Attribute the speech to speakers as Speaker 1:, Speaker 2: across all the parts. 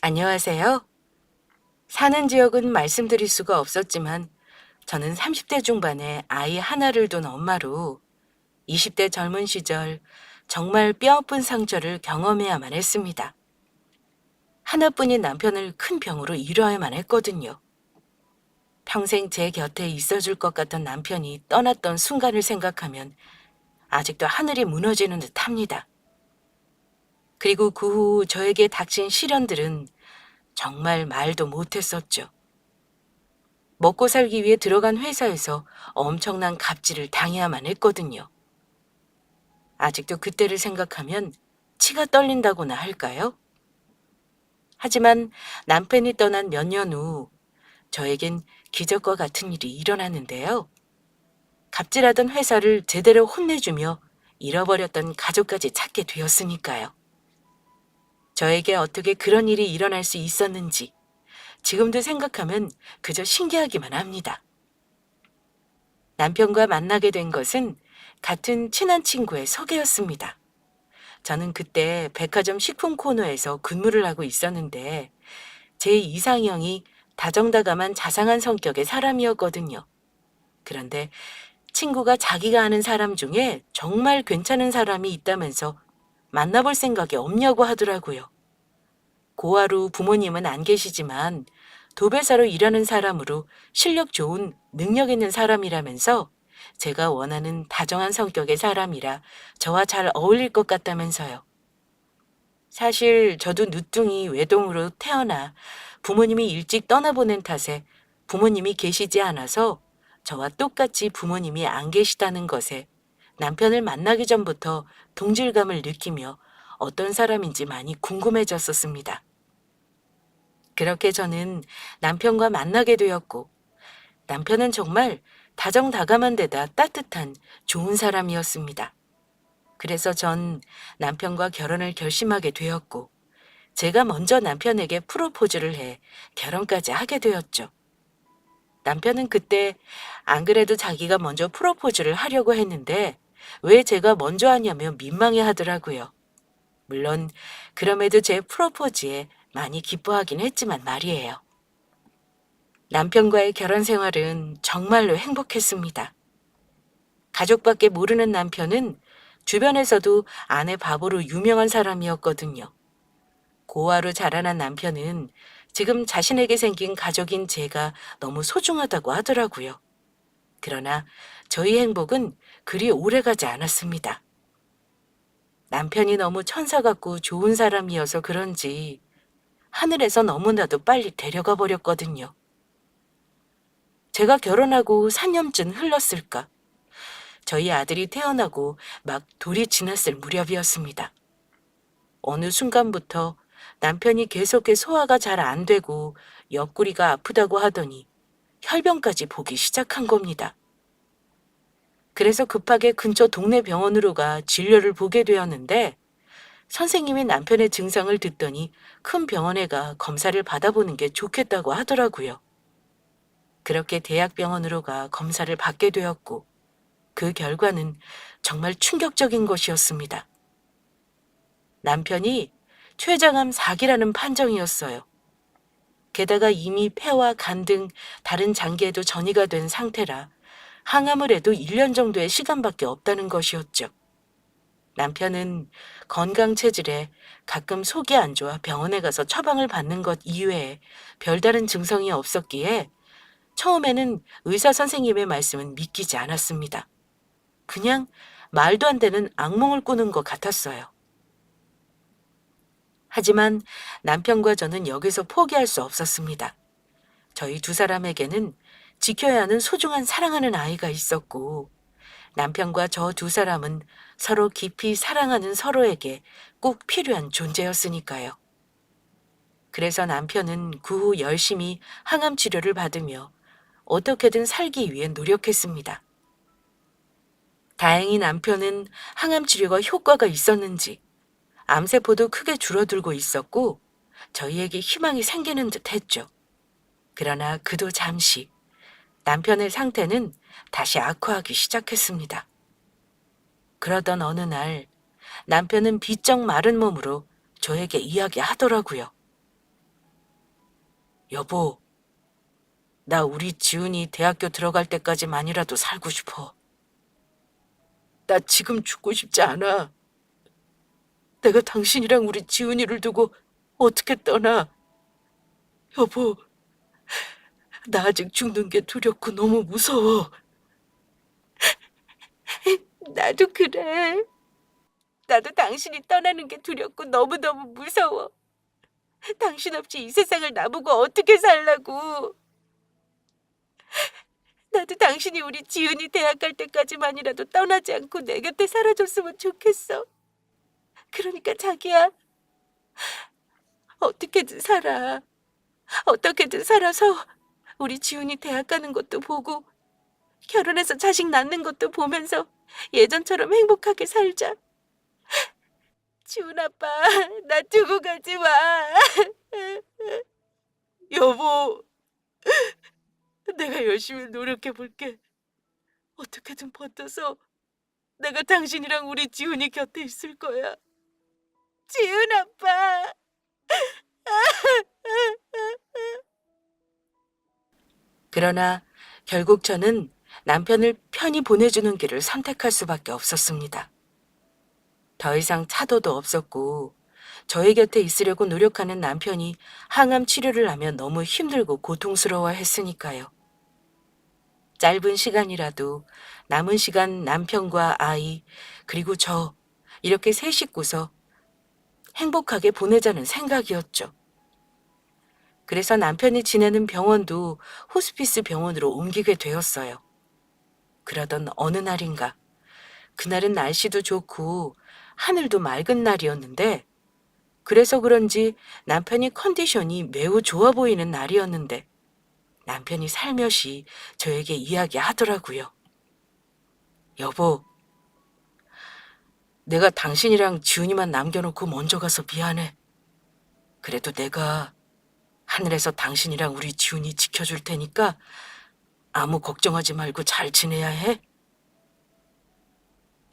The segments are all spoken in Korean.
Speaker 1: 안녕하세요. 사는 지역은 말씀드릴 수가 없었지만 저는 30대 중반에 아이 하나를 둔 엄마로 20대 젊은 시절 정말 뼈아픈 상처를 경험해야만 했습니다. 하나뿐인 남편을 큰 병으로 잃어야만 했거든요. 평생 제 곁에 있어줄 것 같던 남편이 떠났던 순간을 생각하면 아직도 하늘이 무너지는 듯 합니다. 그리고 그 후 저에게 닥친 시련들은 정말 말도 못했었죠. 먹고 살기 위해 들어간 회사에서 엄청난 갑질을 당해야만 했거든요. 아직도 그때를 생각하면 치가 떨린다고나 할까요? 하지만 남편이 떠난 몇 년 후 저에겐 기적과 같은 일이 일어났는데요. 갑질하던 회사를 제대로 혼내주며 잃어버렸던 가족까지 찾게 되었으니까요. 저에게 어떻게 그런 일이 일어날 수 있었는지 지금도 생각하면 그저 신기하기만 합니다. 남편과 만나게 된 것은 같은 친한 친구의 소개였습니다. 저는 그때 백화점 식품 코너에서 근무를 하고 있었는데 제 이상형이 다정다감한 자상한 성격의 사람이었거든요. 그런데 친구가 자기가 아는 사람 중에 정말 괜찮은 사람이 있다면서 만나볼 생각이 없냐고 하더라고요. 고아로 부모님은 안 계시지만 도배사로 일하는 사람으로 실력 좋은 능력 있는 사람이라면서 제가 원하는 다정한 성격의 사람이라 저와 잘 어울릴 것 같다면서요. 사실 저도 늦둥이 외동으로 태어나 부모님이 일찍 떠나보낸 탓에 부모님이 계시지 않아서 저와 똑같이 부모님이 안 계시다는 것에 남편을 만나기 전부터 동질감을 느끼며 어떤 사람인지 많이 궁금해졌었습니다. 그렇게 저는 남편과 만나게 되었고 남편은 정말 다정다감한 데다 따뜻한 좋은 사람이었습니다. 그래서 전 남편과 결혼을 결심하게 되었고 제가 먼저 남편에게 프로포즈를 해 결혼까지 하게 되었죠. 남편은 그때 안 그래도 자기가 먼저 프로포즈를 하려고 했는데 왜 제가 먼저 하냐며 민망해 하더라고요. 물론 그럼에도 제 프로포즈에 많이 기뻐하긴 했지만 말이에요. 남편과의 결혼 생활은 정말로 행복했습니다. 가족밖에 모르는 남편은 주변에서도 아내 바보로 유명한 사람이었거든요. 고아로 자라난 남편은 지금 자신에게 생긴 가족인 제가 너무 소중하다고 하더라고요. 그러나 저희 행복은 그리 오래가지 않았습니다. 남편이 너무 천사 같고 좋은 사람이어서 그런지 하늘에서 너무나도 빨리 데려가 버렸거든요. 제가 결혼하고 4년쯤 흘렀을까? 저희 아들이 태어나고 막 돌이 지났을 무렵이었습니다. 어느 순간부터 남편이 계속해 소화가 잘 안 되고 옆구리가 아프다고 하더니 혈변까지 보기 시작한 겁니다. 그래서 급하게 근처 동네 병원으로 가 진료를 보게 되었는데 선생님이 남편의 증상을 듣더니 큰 병원에 가 검사를 받아보는 게 좋겠다고 하더라고요. 그렇게 대학병원으로 가 검사를 받게 되었고 그 결과는 정말 충격적인 것이었습니다. 남편이 췌장암 4기라는 판정이었어요. 게다가 이미 폐와 간 등 다른 장기에도 전이가 된 상태라 항암을 해도 1년 정도의 시간밖에 없다는 것이었죠. 남편은 건강 체질에 가끔 속이 안 좋아 병원에 가서 처방을 받는 것 이외에 별다른 증상이 없었기에 처음에는 의사 선생님의 말씀은 믿기지 않았습니다. 그냥 말도 안 되는 악몽을 꾸는 것 같았어요. 하지만 남편과 저는 여기서 포기할 수 없었습니다. 저희 두 사람에게는 지켜야 하는 소중한 사랑하는 아이가 있었고 남편과 저 두 사람은 서로 깊이 사랑하는 서로에게 꼭 필요한 존재였으니까요. 그래서 남편은 그 후 열심히 항암 치료를 받으며 어떻게든 살기 위해 노력했습니다. 다행히 남편은 항암 치료가 효과가 있었는지 암세포도 크게 줄어들고 있었고 저희에게 희망이 생기는 듯 했죠. 그러나 그도 잠시 남편의 상태는 다시 악화하기 시작했습니다. 그러던 어느 날 남편은 비쩍 마른 몸으로 저에게 이야기하더라고요. 여보, 나 우리 지훈이 대학교 들어갈 때까지만이라도 살고 싶어. 나 지금 죽고 싶지 않아. 내가 당신이랑 우리 지훈이를 두고 어떻게 떠나? 여보, 나 아직 죽는 게 두렵고 너무 무서워. 나도 그래. 나도 당신이 떠나는 게 두렵고 너무너무 무서워. 당신 없이 이 세상을 나보고 어떻게 살라고. 나도 당신이 우리 지은이 대학 갈 때까지만이라도 떠나지 않고 내 곁에 살아줬으면 좋겠어. 그러니까 자기야, 어떻게든 살아. 어떻게든 살아서 우리 지훈이 대학 가는 것도 보고 결혼해서 자식 낳는 것도 보면서 예전처럼 행복하게 살자. 지훈 아빠, 나 두고 가지 마. 여보, 내가 열심히 노력해 볼게. 어떻게든 버텨서 내가 당신이랑 우리 지훈이 곁에 있을 거야. 지훈 아빠. 그러나 결국 저는 남편을 편히 보내주는 길을 선택할 수밖에 없었습니다. 더 이상 차도도 없었고 저의 곁에 있으려고 노력하는 남편이 항암 치료를 하며 너무 힘들고 고통스러워 했으니까요. 짧은 시간이라도 남은 시간 남편과 아이, 그리고 저, 이렇게 세 식구서 행복하게 보내자는 생각이었죠. 그래서 남편이 지내는 병원도 호스피스 병원으로 옮기게 되었어요. 그러던 어느 날인가, 그날은 날씨도 좋고 하늘도 맑은 날이었는데, 그래서 그런지 남편이 컨디션이 매우 좋아 보이는 날이었는데, 남편이 살며시 저에게 이야기하더라고요. 여보, 내가 당신이랑 지훈이만 남겨놓고 먼저 가서 미안해. 그래도 내가 하늘에서 당신이랑 우리 지훈이 지켜줄 테니까 아무 걱정하지 말고 잘 지내야 해.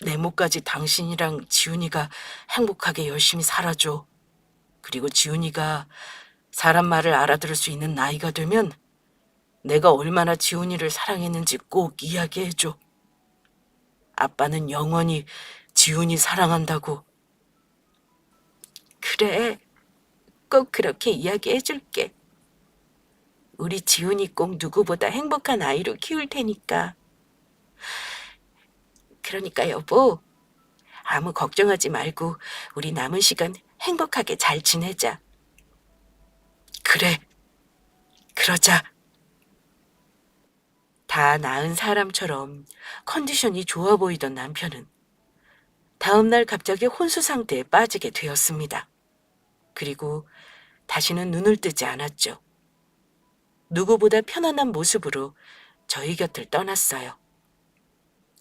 Speaker 1: 내 몫까지 당신이랑 지훈이가 행복하게 열심히 살아줘. 그리고 지훈이가 사람 말을 알아들을 수 있는 나이가 되면 내가 얼마나 지훈이를 사랑했는지 꼭 이야기해줘. 아빠는 영원히 지훈이 사랑한다고. 그래, 꼭 그렇게 이야기해줄게. 우리 지훈이 꼭 누구보다 행복한 아이로 키울 테니까. 그러니까 여보, 아무 걱정하지 말고 우리 남은 시간 행복하게 잘 지내자. 그래, 그러자. 다 나은 사람처럼 컨디션이 좋아 보이던 남편은 다음날 갑자기 혼수 상태에 빠지게 되었습니다. 그리고 다시는 눈을 뜨지 않았죠. 누구보다 편안한 모습으로 저희 곁을 떠났어요.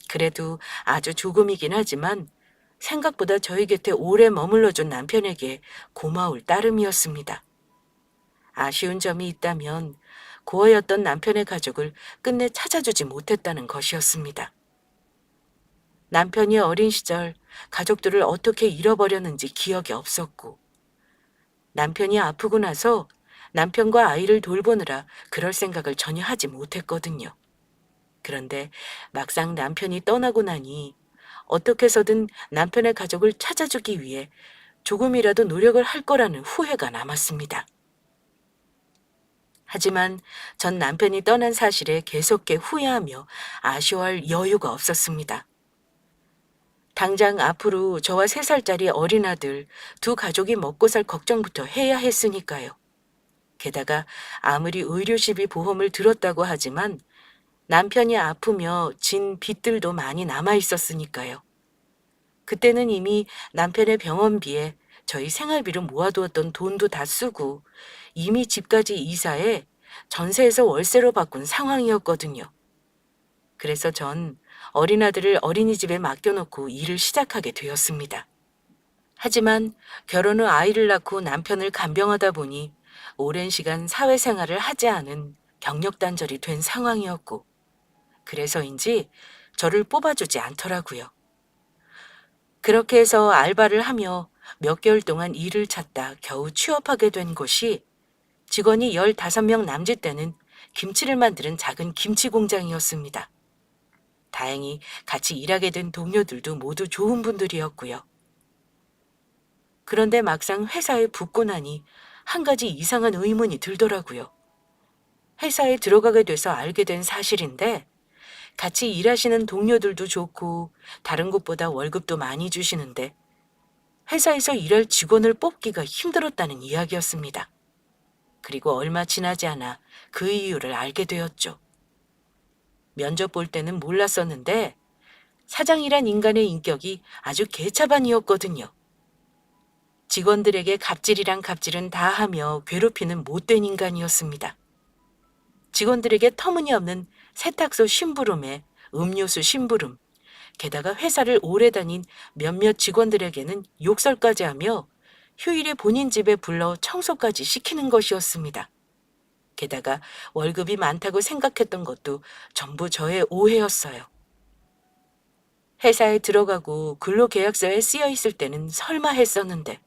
Speaker 1: 그래도 아주 조금이긴 하지만 생각보다 저희 곁에 오래 머물러준 남편에게 고마울 따름이었습니다. 아쉬운 점이 있다면 고아였던 남편의 가족을 끝내 찾아주지 못했다는 것이었습니다. 남편이 어린 시절 가족들을 어떻게 잃어버렸는지 기억이 없었고, 남편이 아프고 나서 남편과 아이를 돌보느라 그럴 생각을 전혀 하지 못했거든요. 그런데 막상 남편이 떠나고 나니 어떻게 해서든 남편의 가족을 찾아주기 위해 조금이라도 노력을 할 거라는 후회가 남았습니다. 하지만 전 남편이 떠난 사실에 계속해 후회하며 아쉬워할 여유가 없었습니다. 당장 앞으로 저와 3살짜리 어린 아들 두 가족이 먹고 살 걱정부터 해야 했으니까요. 게다가 아무리 의료시비 보험을 들었다고 하지만 남편이 아프며 진 빚들도 많이 남아 있었으니까요. 그때는 이미 남편의 병원비에 저희 생활비로 모아두었던 돈도 다 쓰고 이미 집까지 이사해 전세에서 월세로 바꾼 상황이었거든요. 그래서 전 어린아들을 어린이집에 맡겨놓고 일을 시작하게 되었습니다. 하지만 결혼 후 아이를 낳고 남편을 간병하다 보니 오랜 시간 사회생활을 하지 않은 경력 단절이 된 상황이었고, 그래서인지 저를 뽑아주지 않더라고요. 그렇게 해서 알바를 하며 몇 개월 동안 일을 찾다 겨우 취업하게 된 곳이 직원이 15명 남짓되는 김치를 만드는 작은 김치 공장이었습니다. 다행히 같이 일하게 된 동료들도 모두 좋은 분들이었고요. 그런데 막상 회사에 붙고 나니 한 가지 이상한 의문이 들더라고요. 회사에 들어가게 돼서 알게 된 사실인데 같이 일하시는 동료들도 좋고 다른 곳보다 월급도 많이 주시는데 회사에서 일할 직원을 뽑기가 힘들었다는 이야기였습니다. 그리고 얼마 지나지 않아 그 이유를 알게 되었죠. 면접 볼 때는 몰랐었는데 사장이란 인간의 인격이 아주 개차반이었거든요. 직원들에게 갑질이란 갑질은 다 하며 괴롭히는 못된 인간이었습니다. 직원들에게 터무니없는 세탁소 심부름에 음료수 심부름, 게다가 회사를 오래 다닌 몇몇 직원들에게는 욕설까지 하며 휴일에 본인 집에 불러 청소까지 시키는 것이었습니다. 게다가 월급이 많다고 생각했던 것도 전부 저의 오해였어요. 회사에 들어가고 근로계약서에 쓰여 있을 때는 설마 했었는데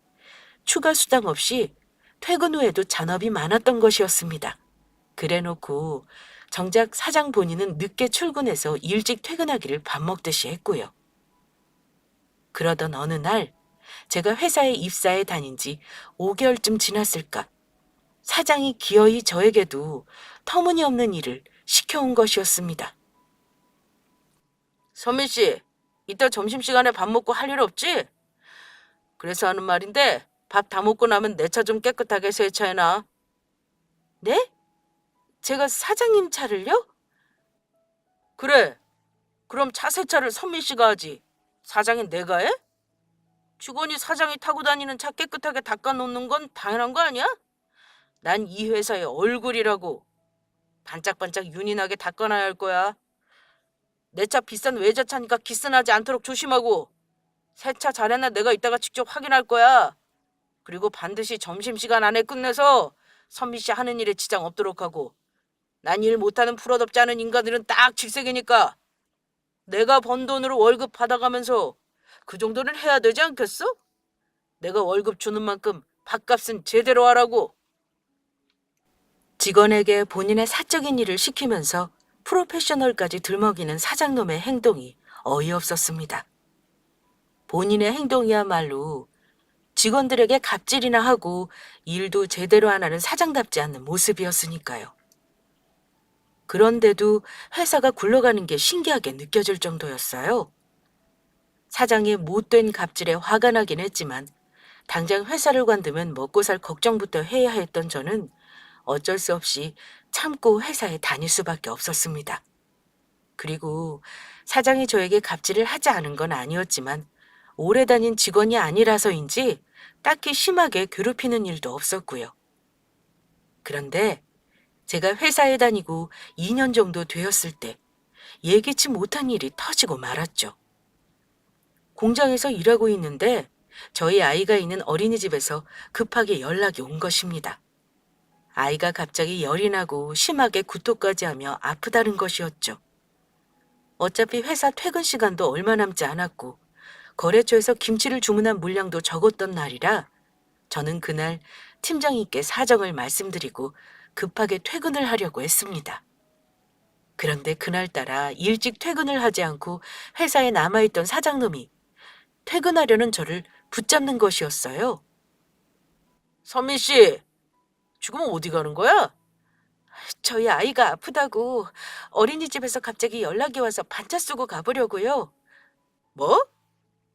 Speaker 1: 추가 수당 없이 퇴근 후에도 잔업이 많았던 것이었습니다. 그래놓고 정작 사장 본인은 늦게 출근해서 일찍 퇴근하기를 밥 먹듯이 했고요. 그러던 어느 날 제가 회사에 입사해 다닌 지 5개월쯤 지났을까 사장이 기어이 저에게도 터무니없는 일을 시켜온 것이었습니다. 선민 씨, 이따 점심시간에 밥 먹고 할 일 없지? 그래서 하는 말인데 밥 다 먹고 나면 내 차 좀 깨끗하게 세차해놔. 네? 제가 사장님 차를요? 그래. 그럼 차 세차를 선민 씨가 하지. 사장인 내가 해? 직원이 사장이 타고 다니는 차 깨끗하게 닦아놓는 건 당연한 거 아니야? 난 이 회사의 얼굴이라고. 반짝반짝 윤이 나게 닦아놔야 할 거야. 내 차 비싼 외제차니까 기스나지 않도록 조심하고. 세차 잘했나 내가 이따가 직접 확인할 거야. 그리고 반드시 점심시간 안에 끝내서 선미 씨 하는 일에 지장 없도록 하고. 난 일 못하는 프로답지 않은 인간들은 딱 질색이니까 내가 번 돈으로 월급 받아가면서 그 정도는 해야 되지 않겠어? 내가 월급 주는 만큼 밥값은 제대로 하라고. 직원에게 본인의 사적인 일을 시키면서 프로페셔널까지 들먹이는 사장놈의 행동이 어이없었습니다. 본인의 행동이야말로 직원들에게 갑질이나 하고 일도 제대로 안 하는 사장답지 않는 모습이었으니까요. 그런데도 회사가 굴러가는 게 신기하게 느껴질 정도였어요. 사장의 못된 갑질에 화가 나긴 했지만 당장 회사를 관두면 먹고 살 걱정부터 해야 했던 저는 어쩔 수 없이 참고 회사에 다닐 수밖에 없었습니다. 그리고 사장이 저에게 갑질을 하지 않은 건 아니었지만 오래 다닌 직원이 아니라서인지 딱히 심하게 괴롭히는 일도 없었고요. 그런데 제가 회사에 다니고 2년 정도 되었을 때 예기치 못한 일이 터지고 말았죠. 공장에서 일하고 있는데 저희 아이가 있는 어린이집에서 급하게 연락이 온 것입니다. 아이가 갑자기 열이 나고 심하게 구토까지 하며 아프다는 것이었죠. 어차피 회사 퇴근 시간도 얼마 남지 않았고 거래처에서 김치를 주문한 물량도 적었던 날이라 저는 그날 팀장님께 사정을 말씀드리고 급하게 퇴근을 하려고 했습니다. 그런데 그날따라 일찍 퇴근을 하지 않고 회사에 남아있던 사장놈이 퇴근하려는 저를 붙잡는 것이었어요. 선민 씨, 지금 어디 가는 거야? 저희 아이가 아프다고 어린이집에서 갑자기 연락이 와서 반차 쓰고 가보려고요. 뭐?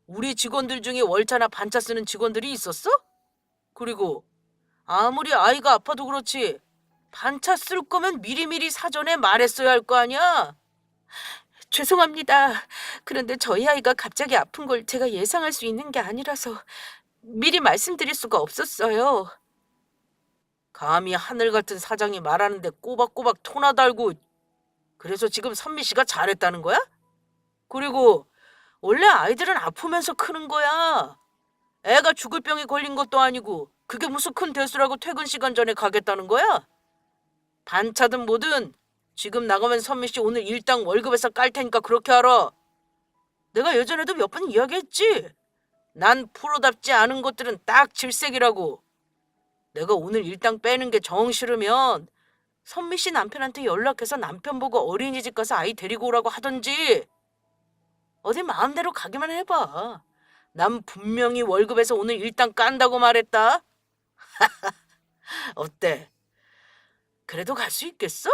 Speaker 1: 우리 직원들 중에 월차나 반차 쓰는 직원들이 있었어? 그리고 아무리 아이가 아파도 그렇지 반차 쓸 거면 미리미리 사전에 말했어야 할 거 아니야? 죄송합니다. 그런데 저희 아이가 갑자기 아픈 걸 제가 예상할 수 있는 게 아니라서 미리 말씀드릴 수가 없었어요. 감히 하늘 같은 사장이 말하는데 꼬박꼬박 토나 달고 그래서 지금 선미 씨가 잘했다는 거야? 그리고 원래 아이들은 아프면서 크는 거야. 애가 죽을 병에 걸린 것도 아니고 그게 무슨 큰 대수라고 퇴근 시간 전에 가겠다는 거야? 반차든 뭐든 지금 나가면 선미 씨 오늘 일당 월급에서 깔 테니까 그렇게 알아. 내가 예전에도 몇 번 이야기했지. 난 프로답지 않은 것들은 딱 질색이라고. 내가 오늘 일당 빼는 게 정 싫으면 선미 씨 남편한테 연락해서 남편 보고 어린이집 가서 아이 데리고 오라고 하던지 어디 마음대로 가기만 해봐. 난 분명히 월급에서 오늘 일당 깐다고 말했다. 어때? 그래도 갈 수 있겠어?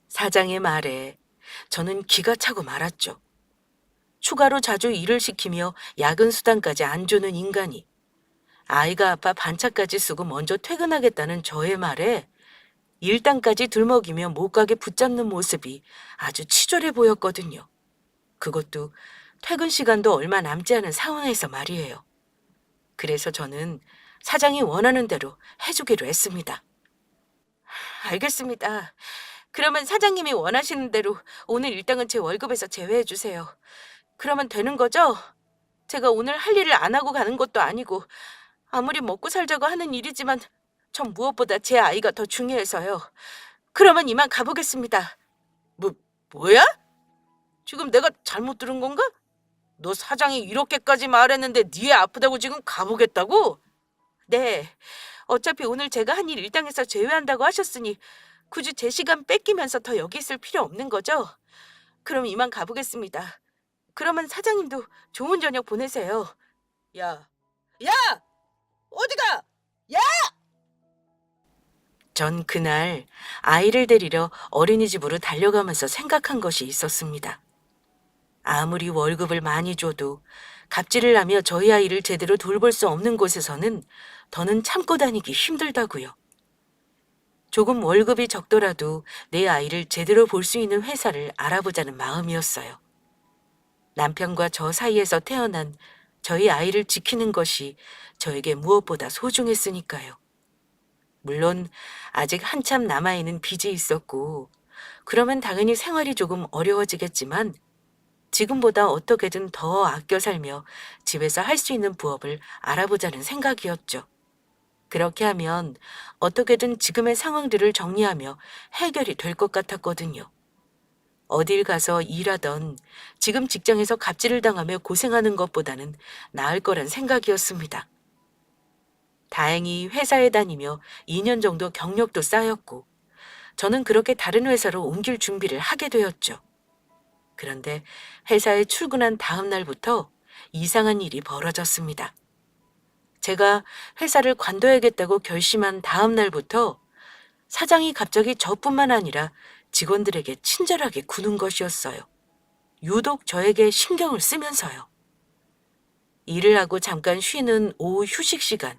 Speaker 1: 사장의 말에 저는 기가 차고 말았죠. 추가로 자주 일을 시키며 야근 수당까지 안 주는 인간이 아이가 아파 반차까지 쓰고 먼저 퇴근하겠다는 저의 말에 일당까지 들먹이며 못 가게 붙잡는 모습이 아주 치졸해 보였거든요. 그것도 퇴근 시간도 얼마 남지 않은 상황에서 말이에요. 그래서 저는 사장이 원하는 대로 해주기로 했습니다. 알겠습니다. 그러면 사장님이 원하시는 대로 오늘 일당은 제 월급에서 제외해 주세요. 그러면 되는 거죠? 제가 오늘 할 일을 안 하고 가는 것도 아니고 아무리 먹고 살자고 하는 일이지만 전 무엇보다 제 아이가 더 중요해서요. 그러면 이만 가보겠습니다. 뭐야? 지금 내가 잘못 들은 건가? 너 사장이 이렇게까지 말했는데 네 아프다고 지금 가보겠다고? 네. 어차피 오늘 제가 한 일 일당에서 제외한다고 하셨으니 굳이 제 시간 뺏기면서 더 여기 있을 필요 없는 거죠? 그럼 이만 가보겠습니다. 그러면 사장님도 좋은 저녁 보내세요. 야, 야! 어디가? 야! 전 그날 아이를 데리러 어린이집으로 달려가면서 생각한 것이 있었습니다. 아무리 월급을 많이 줘도 갑질을 하며 저희 아이를 제대로 돌볼 수 없는 곳에서는 더는 참고 다니기 힘들다고요. 조금 월급이 적더라도 내 아이를 제대로 볼 수 있는 회사를 알아보자는 마음이었어요. 남편과 저 사이에서 태어난 저희 아이를 지키는 것이 저에게 무엇보다 소중했으니까요. 물론 아직 한참 남아있는 빚이 있었고 그러면 당연히 생활이 조금 어려워지겠지만 지금보다 어떻게든 더 아껴 살며 집에서 할 수 있는 부업을 알아보자는 생각이었죠. 그렇게 하면 어떻게든 지금의 상황들을 정리하며 해결이 될 것 같았거든요. 어딜 가서 일하던 지금 직장에서 갑질을 당하며 고생하는 것보다는 나을 거란 생각이었습니다. 다행히 회사에 다니며 2년 정도 경력도 쌓였고 저는 그렇게 다른 회사로 옮길 준비를 하게 되었죠. 그런데 회사에 출근한 다음 날부터 이상한 일이 벌어졌습니다. 제가 회사를 관둬야겠다고 결심한 다음 날부터 사장이 갑자기 저뿐만 아니라 직원들에게 친절하게 구는 것이었어요. 유독 저에게 신경을 쓰면서요. 일을 하고 잠깐 쉬는 오후 휴식 시간,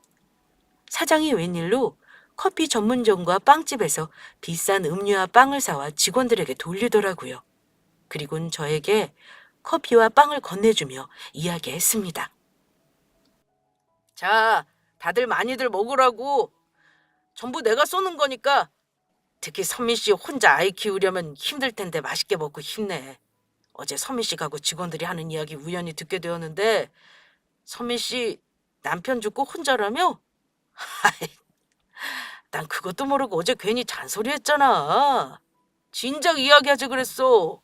Speaker 1: 사장이 웬일로 커피 전문점과 빵집에서 비싼 음료와 빵을 사와 직원들에게 돌리더라고요. 그리고는 저에게 커피와 빵을 건네주며 이야기했습니다. 자, 다들 많이들 먹으라고. 전부 내가 쏘는 거니까. 특히 선미 씨 혼자 아이 키우려면 힘들 텐데 맛있게 먹고 힘내. 어제 선미 씨하고 직원들이 하는 이야기 우연히 듣게 되었는데 선미 씨 남편 죽고 혼자라며? 하이, 난 그것도 모르고 어제 괜히 잔소리했잖아. 진작 이야기하지 그랬어.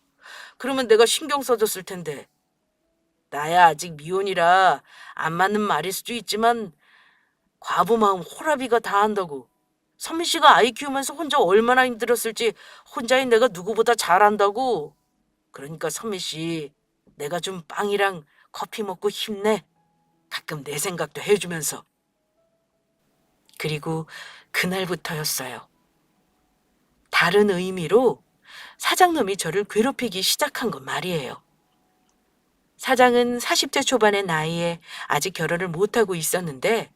Speaker 1: 그러면 내가 신경 써줬을 텐데. 나야 아직 미혼이라 안 맞는 말일 수도 있지만 과부 마음 호라비가 다 한다고. 선미 씨가 아이 키우면서 혼자 얼마나 힘들었을지 혼자인 내가 누구보다 잘 안다고. 그러니까 선미 씨, 내가 좀 빵이랑 커피 먹고 힘내. 가끔 내 생각도 해주면서. 그리고 그날부터였어요. 다른 의미로 사장놈이 저를 괴롭히기 시작한 건 말이에요. 사장은 40대 초반의 나이에 아직 결혼을 못하고 있었는데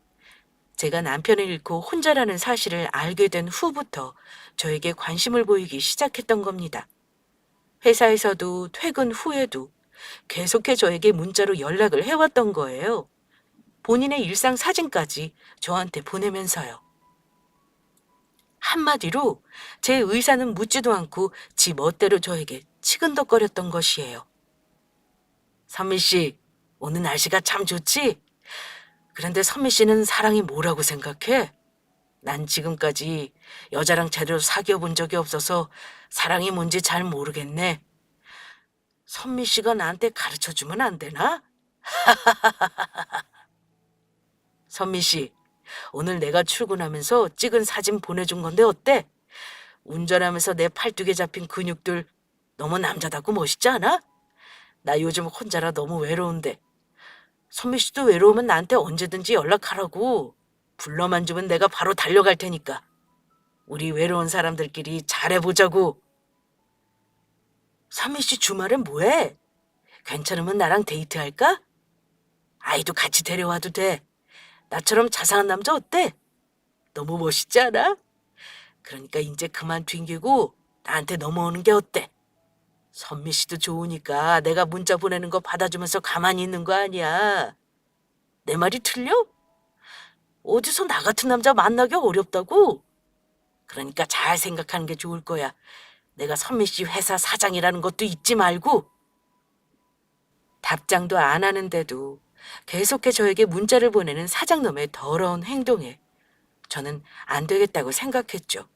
Speaker 1: 제가 남편을 잃고 혼자라는 사실을 알게 된 후부터 저에게 관심을 보이기 시작했던 겁니다. 회사에서도 퇴근 후에도 계속해 저에게 문자로 연락을 해왔던 거예요. 본인의 일상 사진까지 저한테 보내면서요. 한마디로 제 의사는 묻지도 않고 지 멋대로 저에게 치근덕거렸던 것이에요. 선미 씨, 오늘 날씨가 참 좋지? 그런데 선미 씨는 사랑이 뭐라고 생각해? 난 지금까지 여자랑 제대로 사귀어 본 적이 없어서 사랑이 뭔지 잘 모르겠네. 선미 씨가 나한테 가르쳐 주면 안 되나? 선미 씨, 오늘 내가 출근하면서 찍은 사진 보내준 건데 어때? 운전하면서 내 팔뚝에 잡힌 근육들 너무 남자답고 멋있지 않아? 나 요즘 혼자라 너무 외로운데. 선미 씨도 외로우면 나한테 언제든지 연락하라고. 불러만 주면 내가 바로 달려갈 테니까. 우리 외로운 사람들끼리 잘해보자고. 선미 씨 주말엔 뭐해? 괜찮으면 나랑 데이트할까? 아이도 같이 데려와도 돼. 나처럼 자상한 남자 어때? 너무 멋있지 않아? 그러니까 이제 그만 튕기고 나한테 넘어오는 게 어때? 선미 씨도 좋으니까 내가 문자 보내는 거 받아주면서 가만히 있는 거 아니야. 내 말이 틀려? 어디서 나 같은 남자 만나기 어렵다고? 그러니까 잘 생각하는 게 좋을 거야. 내가 선미 씨 회사 사장이라는 것도 잊지 말고. 답장도 안 하는데도 계속해 저에게 문자를 보내는 사장놈의 더러운 행동에 저는 안 되겠다고 생각했죠.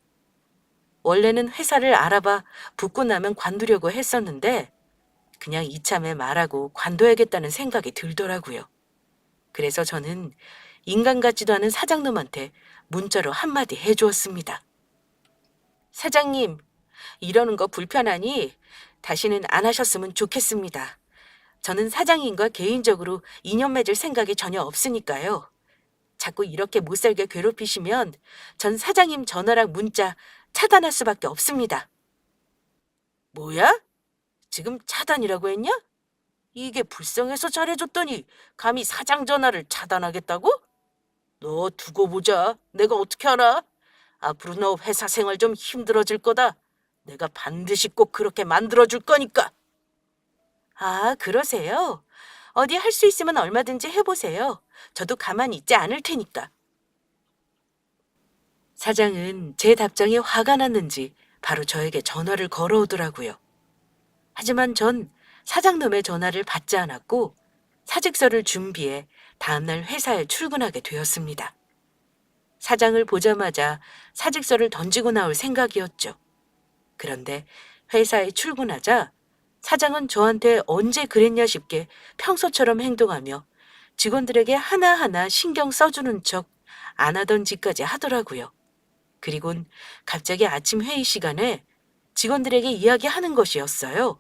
Speaker 1: 원래는 회사를 알아봐 붙고 나면 관두려고 했었는데 그냥 이참에 말하고 관둬야겠다는 생각이 들더라고요. 그래서 저는 인간 같지도 않은 사장놈한테 문자로 한마디 해주었습니다. 사장님, 이러는 거 불편하니 다시는 안 하셨으면 좋겠습니다. 저는 사장님과 개인적으로 인연 맺을 생각이 전혀 없으니까요. 자꾸 이렇게 못살게 괴롭히시면 전 사장님 전화랑 문자 차단할 수밖에 없습니다. 뭐야? 지금 차단이라고 했냐? 이게 불쌍해서 잘해줬더니 감히 사장 전화를 차단하겠다고? 너 두고 보자. 내가 어떻게 알아? 앞으로 너 회사 생활 좀 힘들어질 거다. 내가 반드시 꼭 그렇게 만들어줄 거니까. 아, 그러세요? 어디 할 수 있으면 얼마든지 해보세요. 저도 가만히 있지 않을 테니까. 사장은 제 답장에 화가 났는지 바로 저에게 전화를 걸어오더라고요. 하지만 전 사장놈의 전화를 받지 않았고 사직서를 준비해 다음날 회사에 출근하게 되었습니다. 사장을 보자마자 사직서를 던지고 나올 생각이었죠. 그런데 회사에 출근하자 사장은 저한테 언제 그랬냐 싶게 평소처럼 행동하며 직원들에게 하나하나 신경 써주는 척 안 하던 짓까지 하더라고요. 그리곤 갑자기 아침 회의 시간에 직원들에게 이야기하는 것이었어요.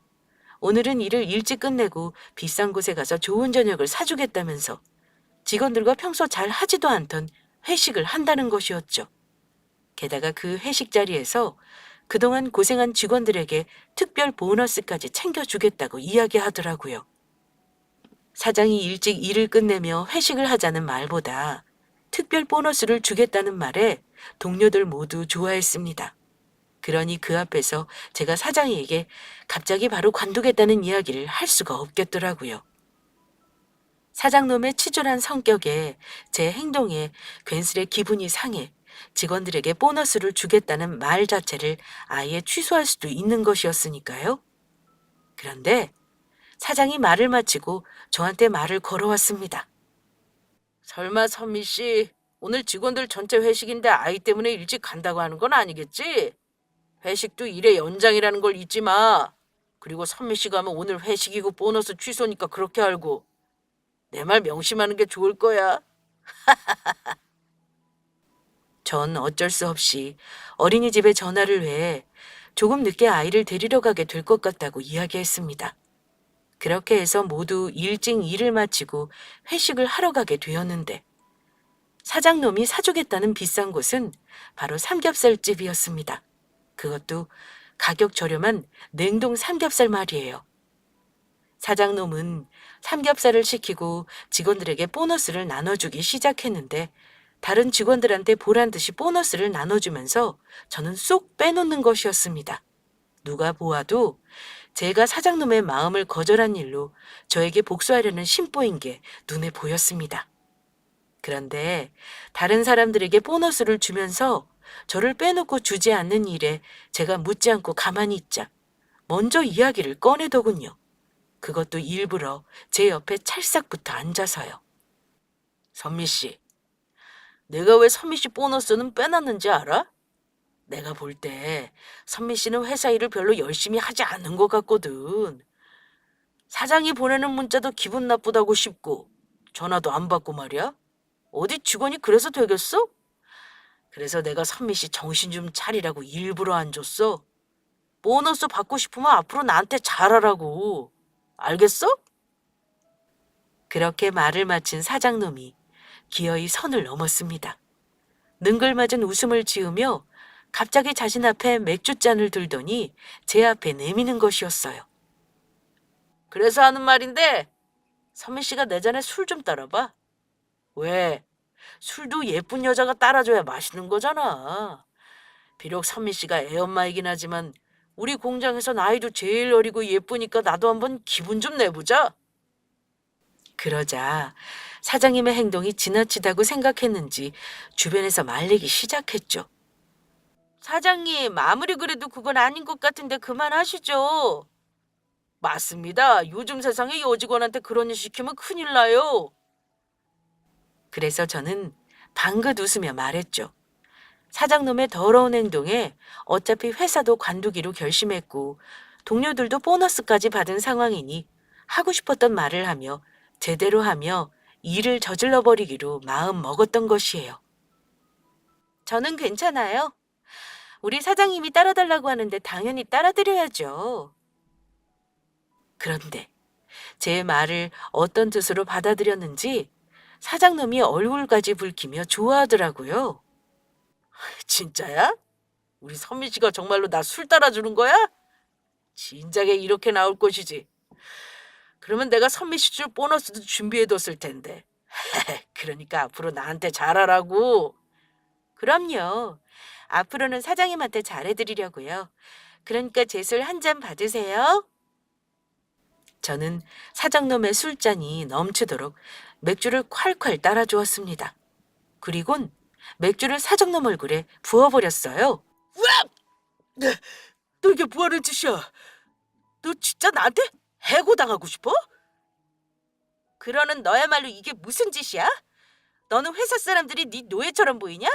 Speaker 1: 오늘은 일을 일찍 끝내고 비싼 곳에 가서 좋은 저녁을 사주겠다면서 직원들과 평소 잘 하지도 않던 회식을 한다는 것이었죠. 게다가 그 회식 자리에서 그동안 고생한 직원들에게 특별 보너스까지 챙겨주겠다고 이야기하더라고요. 사장이 일찍 일을 끝내며 회식을 하자는 말보다 특별 보너스를 주겠다는 말에 동료들 모두 좋아했습니다. 그러니 그 앞에서 제가 사장에게 갑자기 바로 관두겠다는 이야기를 할 수가 없겠더라고요. 사장놈의 치졸한 성격에 제 행동에 괜스레 기분이 상해 직원들에게 보너스를 주겠다는 말 자체를 아예 취소할 수도 있는 것이었으니까요. 그런데 사장이 말을 마치고 저한테 말을 걸어왔습니다. 설마 선미 씨, 오늘 직원들 전체 회식인데 아이 때문에 일찍 간다고 하는 건 아니겠지? 회식도 일의 연장이라는 걸 잊지 마. 그리고 선미 씨 가면 오늘 회식이고 보너스 취소니까 그렇게 알고. 내 말 명심하는 게 좋을 거야. 전 어쩔 수 없이 어린이집에 전화를 해 조금 늦게 아이를 데리러 가게 될 것 같다고 이야기했습니다. 그렇게 해서 모두 일찍 일을 마치고 회식을 하러 가게 되었는데 사장놈이 사주겠다는 비싼 곳은 바로 삼겹살집이었습니다. 그것도 가격 저렴한 냉동 삼겹살 말이에요. 사장놈은 삼겹살을 시키고 직원들에게 보너스를 나눠주기 시작했는데 다른 직원들한테 보란 듯이 보너스를 나눠주면서 저는 쏙 빼놓는 것이었습니다. 누가 보아도 제가 사장놈의 마음을 거절한 일로 저에게 복수하려는 심보인 게 눈에 보였습니다. 그런데 다른 사람들에게 보너스를 주면서 저를 빼놓고 주지 않는 일에 제가 묻지 않고 가만히 있자 먼저 이야기를 꺼내더군요. 그것도 일부러 제 옆에 찰싹부터 앉아서요. 선미 씨, 내가 왜 선미 씨 보너스는 빼놨는지 알아? 내가 볼 때 선미 씨는 회사 일을 별로 열심히 하지 않은 것 같거든. 사장이 보내는 문자도 기분 나쁘다고 싶고 전화도 안 받고 말이야. 어디 직원이 그래서 되겠어? 그래서 내가 선미 씨 정신 좀 차리라고 일부러 안 줬어. 보너스 받고 싶으면 앞으로 나한테 잘하라고. 알겠어? 그렇게 말을 마친 사장놈이 기어이 선을 넘었습니다. 능글맞은 웃음을 지으며 갑자기 자신 앞에 맥주잔을 들더니 제 앞에 내미는 것이었어요. 그래서 하는 말인데 선미 씨가 내 전에 술 좀 따라봐. 왜? 술도 예쁜 여자가 따라줘야 맛있는 거잖아. 비록 선미 씨가 애엄마이긴 하지만 우리 공장에서 나이도 제일 어리고 예쁘니까 나도 한번 기분 좀 내보자. 그러자 사장님의 행동이 지나치다고 생각했는지 주변에서 말리기 시작했죠. 사장님, 아무리 그래도 그건 아닌 것 같은데 그만하시죠. 맞습니다. 요즘 세상에 여직원한테 그런 일 시키면 큰일 나요. 그래서 저는 방긋 웃으며 말했죠. 사장놈의 더러운 행동에 어차피 회사도 관두기로 결심했고 동료들도 보너스까지 받은 상황이니 하고 싶었던 말을 하며 제대로 하며 일을 저질러 버리기로 마음 먹었던 것이에요. 저는 괜찮아요. 우리 사장님이 따라달라고 하는데 당연히 따라드려야죠. 그런데 제 말을 어떤 뜻으로 받아들였는지 사장놈이 얼굴까지 붉히며 좋아하더라고요. 진짜야? 우리 선미 씨가 정말로 나 술 따라주는 거야? 진작에 이렇게 나올 것이지. 그러면 내가 선미 씨 줄 보너스도 준비해뒀을 텐데. 그러니까 앞으로 나한테 잘하라고. 그럼요. 앞으로는 사장님한테 잘해드리려고요. 그러니까 제 술 한 잔 받으세요. 저는 사장놈의 술잔이 넘치도록 맥주를 콸콸 따라주었습니다. 그리곤 맥주를 사장놈 얼굴에 부어버렸어요. 으악! 너 이게 뭐하는 짓이야? 너 진짜 나한테 해고당하고 싶어? 그러는 너야말로 이게 무슨 짓이야? 너는 회사 사람들이 네 노예처럼 보이냐?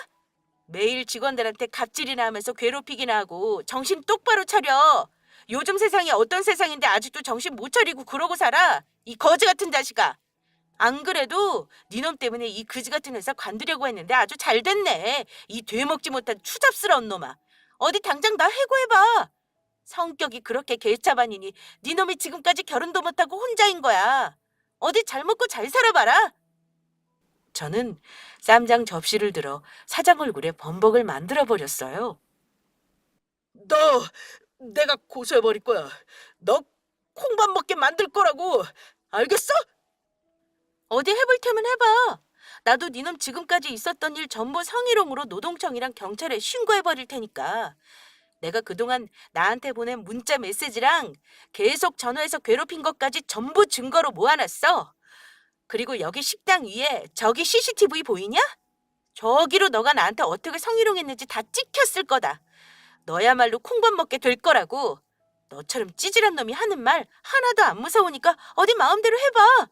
Speaker 1: 매일 직원들한테 갑질이나 하면서 괴롭히기나 하고 정신 똑바로 차려. 요즘 세상이 어떤 세상인데 아직도 정신 못 차리고 그러고 살아. 이 거지 같은 자식아. 안 그래도 네 놈 때문에 이 그지 같은 회사 관두려고 했는데 아주 잘 됐네. 이 되먹지 못한 추잡스러운 놈아. 어디 당장 나 해고해봐. 성격이 그렇게 개차반이니 네 놈이 지금까지 결혼도 못하고 혼자인 거야. 어디 잘 먹고 잘 살아봐라. 저는 쌈장 접시를 들어 사장 얼굴에 범벅을 만들어버렸어요. 너 내가 고소해버릴 거야. 너 콩밥 먹게 만들 거라고. 알겠어? 어디 해볼 테면 해봐. 나도 니놈 지금까지 있었던 일 전부 성희롱으로 노동청이랑 경찰에 신고해버릴 테니까. 내가 그동안 나한테 보낸 문자 메시지랑 계속 전화해서 괴롭힌 것까지 전부 증거로 모아놨어. 그리고 여기 식당 위에 저기 CCTV 보이냐? 저기로 너가 나한테 어떻게 성희롱했는지 다 찍혔을 거다. 너야말로 콩밥 먹게 될 거라고. 너처럼 찌질한 놈이 하는 말 하나도 안 무서우니까 어디 마음대로 해봐.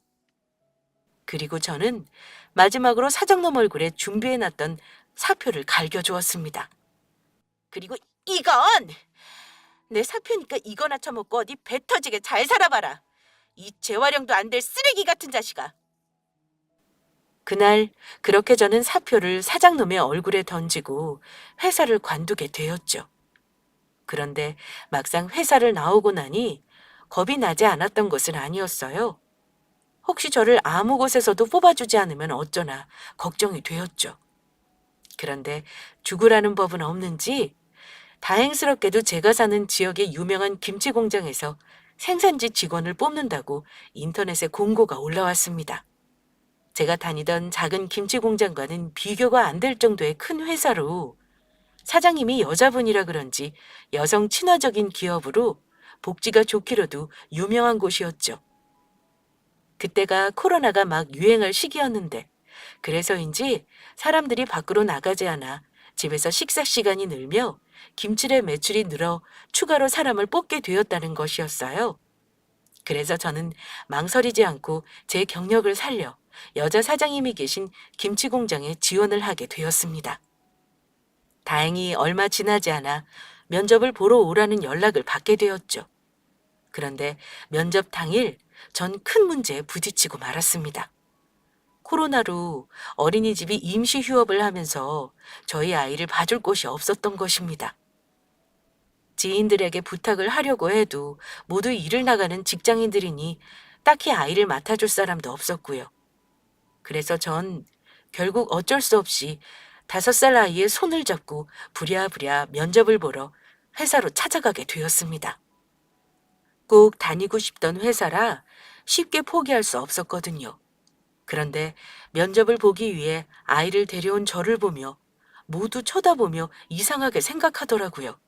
Speaker 1: 그리고 저는 마지막으로 사장놈 얼굴에 준비해놨던 사표를 갈겨주었습니다. 그리고 이건 내 사표니까 이거나 처먹고 어디 배 터지게 잘 살아봐라. 이 재활용도 안 될 쓰레기 같은 자식아. 그날 그렇게 저는 사표를 사장놈의 얼굴에 던지고 회사를 관두게 되었죠. 그런데 막상 회사를 나오고 나니 겁이 나지 않았던 것은 아니었어요. 혹시 저를 아무 곳에서도 뽑아주지 않으면 어쩌나 걱정이 되었죠. 그런데 죽으라는 법은 없는지 다행스럽게도 제가 사는 지역의 유명한 김치 공장에서 생산지 직원을 뽑는다고 인터넷에 공고가 올라왔습니다. 제가 다니던 작은 김치 공장과는 비교가 안 될 정도의 큰 회사로 사장님이 여자분이라 그런지 여성 친화적인 기업으로 복지가 좋기로도 유명한 곳이었죠. 그때가 코로나가 막 유행할 시기였는데 그래서인지 사람들이 밖으로 나가지 않아 집에서 식사 시간이 늘며 김치의 매출이 늘어 추가로 사람을 뽑게 되었다는 것이었어요. 그래서 저는 망설이지 않고 제 경력을 살려 여자 사장님이 계신 김치 공장에 지원을 하게 되었습니다. 다행히 얼마 지나지 않아 면접을 보러 오라는 연락을 받게 되었죠. 그런데 면접 당일 전 큰 문제에 부딪히고 말았습니다. 코로나로 어린이집이 임시 휴업을 하면서 저희 아이를 봐줄 곳이 없었던 것입니다. 지인들에게 부탁을 하려고 해도 모두 일을 나가는 직장인들이니 딱히 아이를 맡아줄 사람도 없었고요. 그래서 전 결국 어쩔 수 없이 5살 아이의 손을 잡고 부랴부랴 면접을 보러 회사로 찾아가게 되었습니다. 꼭 다니고 싶던 회사라 쉽게 포기할 수 없었거든요. 그런데 면접을 보기 위해 아이를 데려온 저를 보며 모두 쳐다보며 이상하게 생각하더라고요.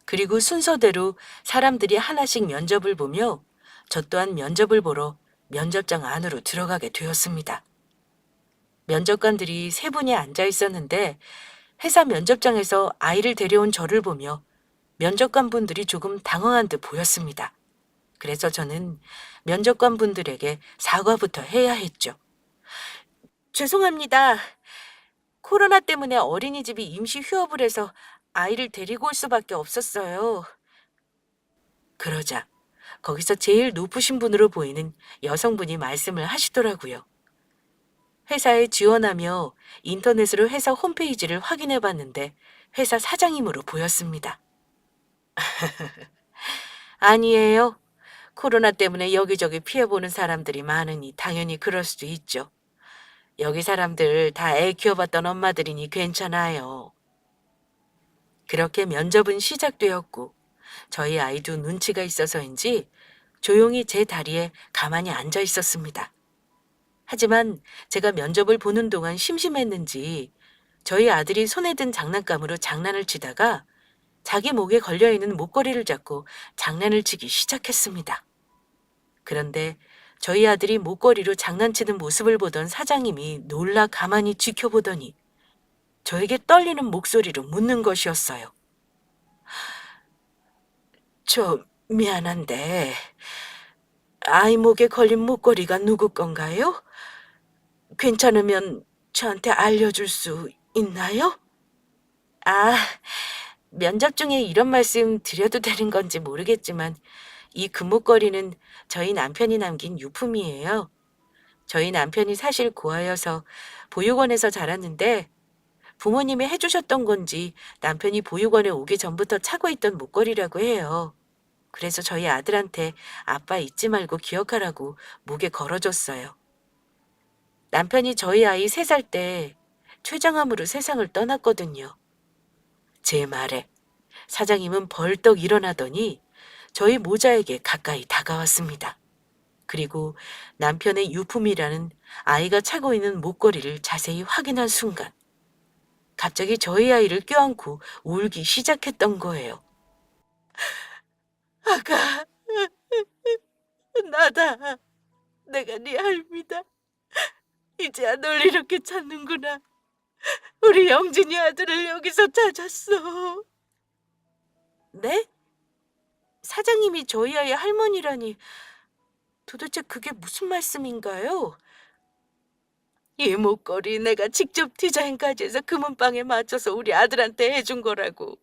Speaker 1: 그리고 순서대로 사람들이 하나씩 면접을 보며 저 또한 면접을 보러 면접장 안으로 들어가게 되었습니다. 면접관들이 3분이 앉아 있었는데 회사 면접장에서 아이를 데려온 저를 보며 면접관 분들이 조금 당황한 듯 보였습니다. 그래서 저는 면접관 분들에게 사과부터 해야 했죠. 죄송합니다. 코로나 때문에 어린이집이 임시 휴업을 해서 아이를 데리고 올 수밖에 없었어요. 그러자 거기서 제일 높으신 분으로 보이는 여성분이 말씀을 하시더라고요. 회사에 지원하며 인터넷으로 회사 홈페이지를 확인해 봤는데 회사 사장님으로 보였습니다. 아니에요. 코로나 때문에 여기저기 피해보는 사람들이 많으니 당연히 그럴 수도 있죠. 여기 사람들 다 애 키워봤던 엄마들이니 괜찮아요. 그렇게 면접은 시작되었고 저희 아이도 눈치가 있어서인지 조용히 제 다리에 가만히 앉아 있었습니다. 하지만 제가 면접을 보는 동안 심심했는지 저희 아들이 손에 든 장난감으로 장난을 치다가 자기 목에 걸려있는 목걸이를 잡고 장난을 치기 시작했습니다. 그런데 저희 아들이 목걸이로 장난치는 모습을 보던 사장님이 놀라 가만히 지켜보더니 저에게 떨리는 목소리로 묻는 것이었어요. 저 미안한데 아이 목에 걸린 목걸이가 누구 건가요? 괜찮으면 저한테 알려줄 수 있나요? 아, 면접 중에 이런 말씀 드려도 되는 건지 모르겠지만 이 금목걸이는 저희 남편이 남긴 유품이에요. 저희 남편이 사실 고아여서 보육원에서 자랐는데 부모님이 해주셨던 건지 남편이 보육원에 오기 전부터 차고 있던 목걸이라고 해요. 그래서 저희 아들한테 아빠 잊지 말고 기억하라고 목에 걸어줬어요. 남편이 저희 아이 3살 때 췌장암으로 세상을 떠났거든요. 제 말에 사장님은 벌떡 일어나더니 저희 모자에게 가까이 다가왔습니다. 그리고 남편의 유품이라는 아이가 차고 있는 목걸이를 자세히 확인한 순간 갑자기 저희 아이를 껴안고 울기 시작했던 거예요. 아가, 나다. 내가 네 할미다. 이제야 널 이렇게 찾는구나. 우리 영진이 아들을 여기서 찾았어. 네? 사장님이 저희 아이 할머니라니 도대체 그게 무슨 말씀인가요? 이 목걸이 내가 직접 디자인까지 해서 금은방에 맞춰서 우리 아들한테 해준 거라고.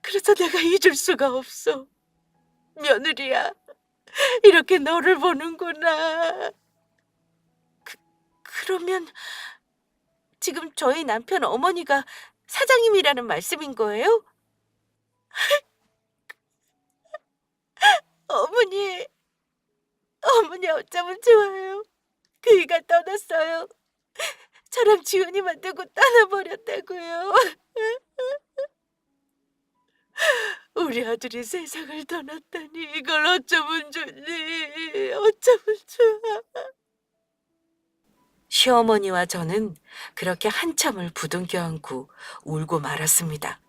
Speaker 1: 그래서 내가 잊을 수가 없어. 며느리야, 이렇게 너를 보는구나. 그러면 지금 저희 남편 어머니가 사장님이라는 말씀인 거예요? 어머니, 어머니 어쩌면 좋아요. 그이가 떠났어요. 저랑 지훈이만 두고 떠나버렸다고요. 우리 아들이 세상을 떠났다니 이걸 어쩌면 좋니. 어쩌면 좋아. 시어머니와 저는 그렇게 한참을 부둥켜 안고 울고 말았습니다.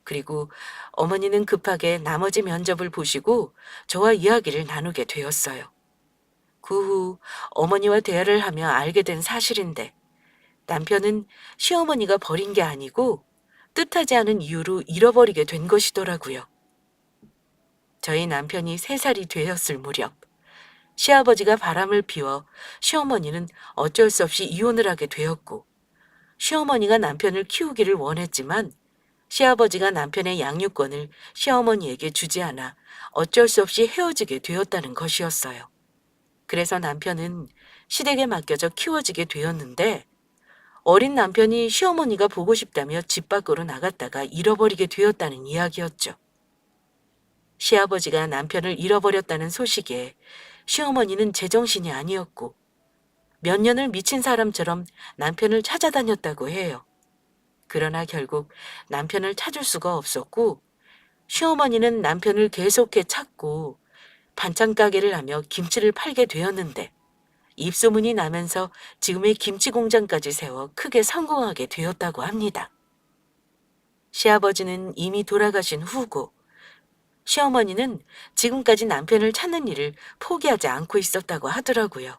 Speaker 1: 그리고 어머니는 급하게 나머지 면접을 보시고 저와 이야기를 나누게 되었어요. 그 후 어머니와 대화를 하며 알게 된 사실인데 남편은 시어머니가 버린 게 아니고 뜻하지 않은 이유로 잃어버리게 된 것이더라고요. 저희 남편이 3살이 되었을 무렵 시아버지가 바람을 피워 시어머니는 어쩔 수 없이 이혼을 하게 되었고 시어머니가 남편을 키우기를 원했지만 시아버지가 남편의 양육권을 시어머니에게 주지 않아 어쩔 수 없이 헤어지게 되었다는 것이었어요. 그래서 남편은 시댁에 맡겨져 키워지게 되었는데 어린 남편이 시어머니가 보고 싶다며 집 밖으로 나갔다가 잃어버리게 되었다는 이야기였죠. 시아버지가 남편을 잃어버렸다는 소식에 시어머니는 제정신이 아니었고 몇 년을 미친 사람처럼 남편을 찾아다녔다고 해요. 그러나 결국 남편을 찾을 수가 없었고 시어머니는 남편을 계속해 찾고 반찬 가게를 하며 김치를 팔게 되었는데 입소문이 나면서 지금의 김치 공장까지 세워 크게 성공하게 되었다고 합니다. 시아버지는 이미 돌아가신 후고 시어머니는 지금까지 남편을 찾는 일을 포기하지 않고 있었다고 하더라고요.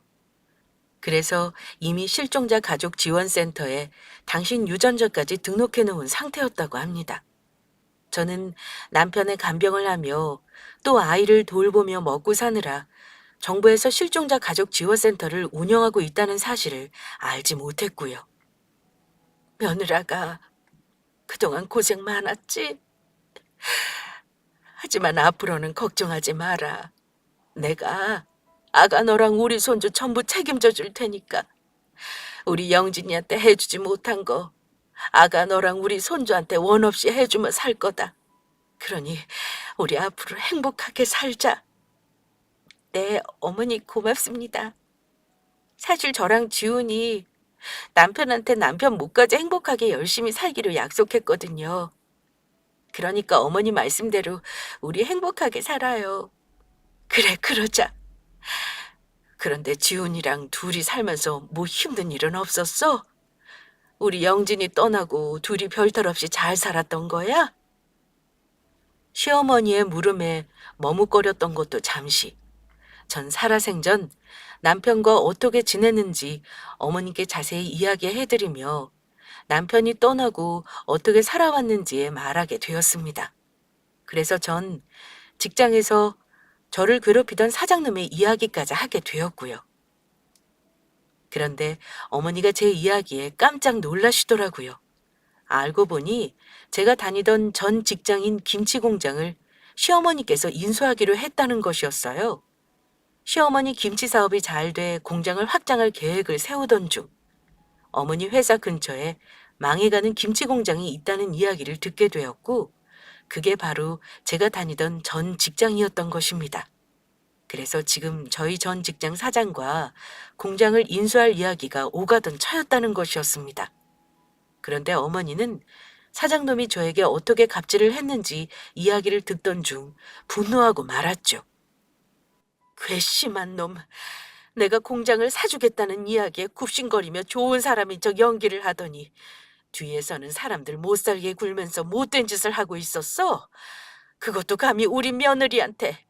Speaker 1: 그래서 이미 실종자 가족 지원센터에 당신 유전자까지 등록해 놓은 상태였다고 합니다. 저는 남편의 간병을 하며 또 아이를 돌보며 먹고 사느라 정부에서 실종자 가족 지원센터를 운영하고 있다는 사실을 알지 못했고요. 며느라가 그동안 고생 많았지? 하지만 앞으로는 걱정하지 마라. 내가 아가 너랑 우리 손주 전부 책임져 줄 테니까. 우리 영진이한테 해주지 못한 거 아가 너랑 우리 손주한테 원 없이 해주며 살 거다. 그러니 우리 앞으로 행복하게 살자. 네, 어머니 고맙습니다. 사실 저랑 지훈이 남편한테 남편 목까지 행복하게 열심히 살기로 약속했거든요. 그러니까 어머니 말씀대로 우리 행복하게 살아요. 그래, 그러자. 그런데 지훈이랑 둘이 살면서 뭐 힘든 일은 없었어? 우리 영진이 떠나고 둘이 별탈 없이 잘 살았던 거야? 시어머니의 물음에 머뭇거렸던 것도 잠시. 전 살아생전 남편과 어떻게 지냈는지 어머니께 자세히 이야기해드리며 남편이 떠나고 어떻게 살아왔는지에 말하게 되었습니다. 그래서 전 직장에서 저를 괴롭히던 사장님의 이야기까지 하게 되었고요. 그런데 어머니가 제 이야기에 깜짝 놀라시더라고요. 알고 보니 제가 다니던 전 직장인 김치 공장을 시어머니께서 인수하기로 했다는 것이었어요. 시어머니 김치 사업이 잘 돼 공장을 확장할 계획을 세우던 중 어머니 회사 근처에 망해가는 김치 공장이 있다는 이야기를 듣게 되었고 그게 바로 제가 다니던 전 직장이었던 것입니다. 그래서 지금 저희 전 직장 사장과 공장을 인수할 이야기가 오가던 차였다는 것이었습니다. 그런데 어머니는 사장놈이 저에게 어떻게 갑질을 했는지 이야기를 듣던 중 분노하고 말았죠. 괘씸한 놈. 내가 공장을 사주겠다는 이야기에 굽신거리며 좋은 사람인 척 연기를 하더니 뒤에서는 사람들 못살게 굴면서 못된 짓을 하고 있었어. 그것도 감히 우리 며느리한테.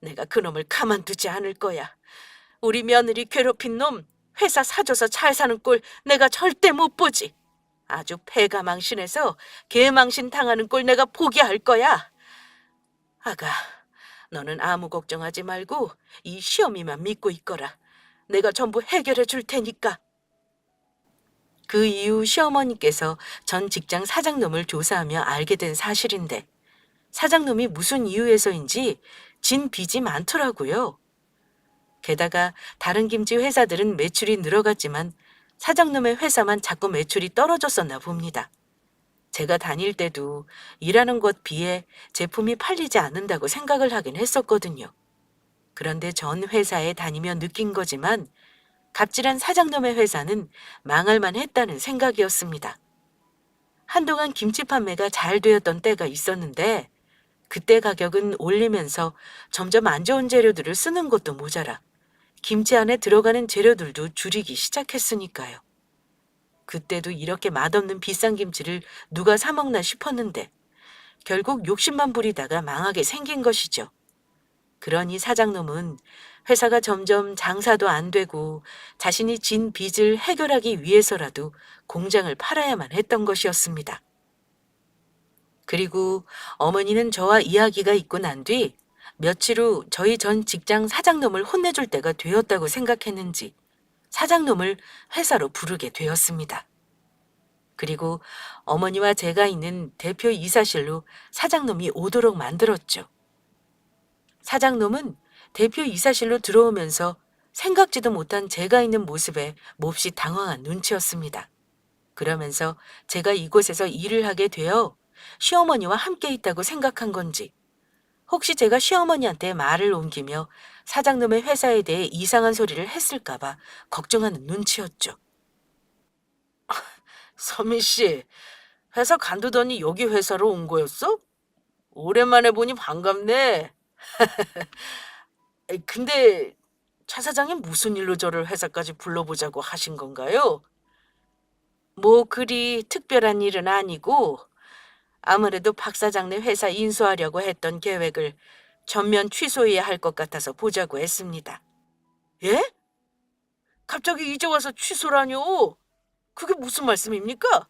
Speaker 1: 내가 그놈을 가만두지 않을 거야. 우리 며느리 괴롭힌 놈 회사 사줘서 잘 사는 꼴 내가 절대 못 보지. 아주 패가 망신해서 개망신 당하는 꼴 내가 포기할 거야. 아가, 너는 아무 걱정하지 말고 이 시어미만 믿고 있거라. 내가 전부 해결해 줄 테니까. 그 이후 시어머니께서 전 직장 사장놈을 조사하며 알게 된 사실인데 사장놈이 무슨 이유에서인지 진 빚이 많더라고요. 게다가 다른 김치 회사들은 매출이 늘어갔지만 사장놈의 회사만 자꾸 매출이 떨어졌었나 봅니다. 제가 다닐 때도 일하는 것 비해 제품이 팔리지 않는다고 생각을 하긴 했었거든요. 그런데 전 회사에 다니며 느낀 거지만 갑질한 사장놈의 회사는 망할만 했다는 생각이었습니다. 한동안 김치 판매가 잘 되었던 때가 있었는데 그때 가격은 올리면서 점점 안 좋은 재료들을 쓰는 것도 모자라 김치 안에 들어가는 재료들도 줄이기 시작했으니까요. 그때도 이렇게 맛없는 비싼 김치를 누가 사 먹나 싶었는데 결국 욕심만 부리다가 망하게 생긴 것이죠. 그러니 사장놈은 회사가 점점 장사도 안 되고 자신이 진 빚을 해결하기 위해서라도 공장을 팔아야만 했던 것이었습니다. 그리고 어머니는 저와 이야기가 있고 난 뒤 며칠 후 저희 전 직장 사장놈을 혼내줄 때가 되었다고 생각했는지 사장놈을 회사로 부르게 되었습니다. 그리고 어머니와 제가 있는 대표 이사실로 사장놈이 오도록 만들었죠. 사장놈은 대표 이사실로 들어오면서 생각지도 못한 제가 있는 모습에 몹시 당황한 눈치였습니다. 그러면서 제가 이곳에서 일을 하게 되어 시어머니와 함께 있다고 생각한 건지, 혹시 제가 시어머니한테 말을 옮기며 사장님의 회사에 대해 이상한 소리를 했을까봐 걱정하는 눈치였죠. 서민 씨, 회사 간두더니 여기 회사로 온 거였어? 오랜만에 보니 반갑네. 근데 차 사장님 무슨 일로 저를 회사까지 불러보자고 하신 건가요? 뭐 그리 특별한 일은 아니고 아무래도 박 사장네 회사 인수하려고 했던 계획을 전면 취소해야 할 것 같아서 보자고 했습니다. 예? 갑자기 이제 와서 취소라뇨? 그게 무슨 말씀입니까?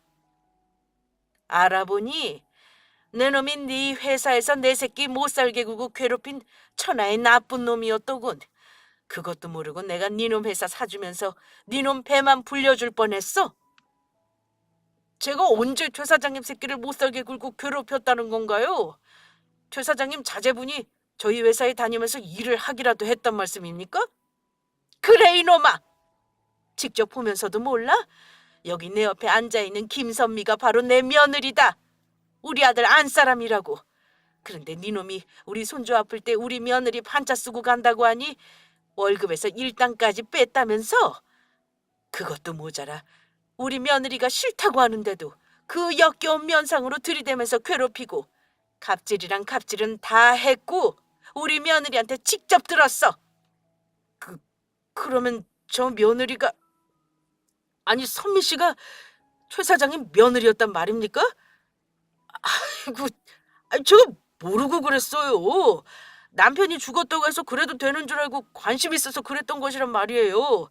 Speaker 1: 알아보니 내 놈이 네 회사에서 내 새끼 못 살게 구고 괴롭힌 천하의 나쁜 놈이었더군. 그것도 모르고 내가 니놈 회사 사주면서 니놈 배만 불려줄 뻔했어. 제가 언제 최 사장님 새끼를 못 살게 굴고 괴롭혔다는 건가요? 최 사장님 자제분이 저희 회사에 다니면서 일을 하기라도 했단 말씀입니까? 그래 이놈아! 직접 보면서도 몰라? 여기 내 옆에 앉아있는 김선미가 바로 내 며느리다. 우리 아들 안사람이라고. 그런데 니놈이 우리 손주 아플 때 우리 며느리 반차 쓰고 간다고 하니 월급에서 일당까지 뺐다면서? 그것도 모자라 우리 며느리가 싫다고 하는데도 그 역겨운 면상으로 들이대면서 괴롭히고, 갑질이랑 갑질은 다 했고 우리 며느리한테 직접 들었어. 그러면 저 며느리가, 아니 선미 씨가 최 사장님 며느리였단 말입니까? 아이고, 아니, 제가 모르고 그랬어요. 남편이 죽었다고 해서 그래도 되는 줄 알고 관심 있어서 그랬던 것이란 말이에요.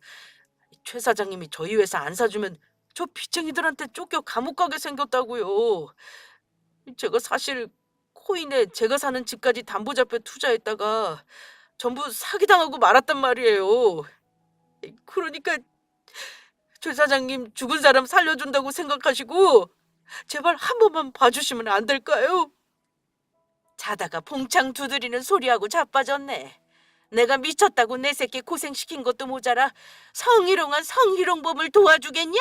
Speaker 1: 최 사장님이 저희 회사 안 사주면 저 빚쟁이들한테 쫓겨 감옥 가게 생겼다고요. 제가 사실 코인에 제가 사는 집까지 담보 잡혀 투자했다가 전부 사기당하고 말았단 말이에요. 그러니까 최 사장님 죽은 사람 살려준다고 생각하시고 제발 한 번만 봐주시면 안 될까요? 자다가 봉창 두드리는 소리하고 자빠졌네. 내가 미쳤다고 내 새끼 고생시킨 것도 모자라 성희롱한 성희롱범을 도와주겠냐?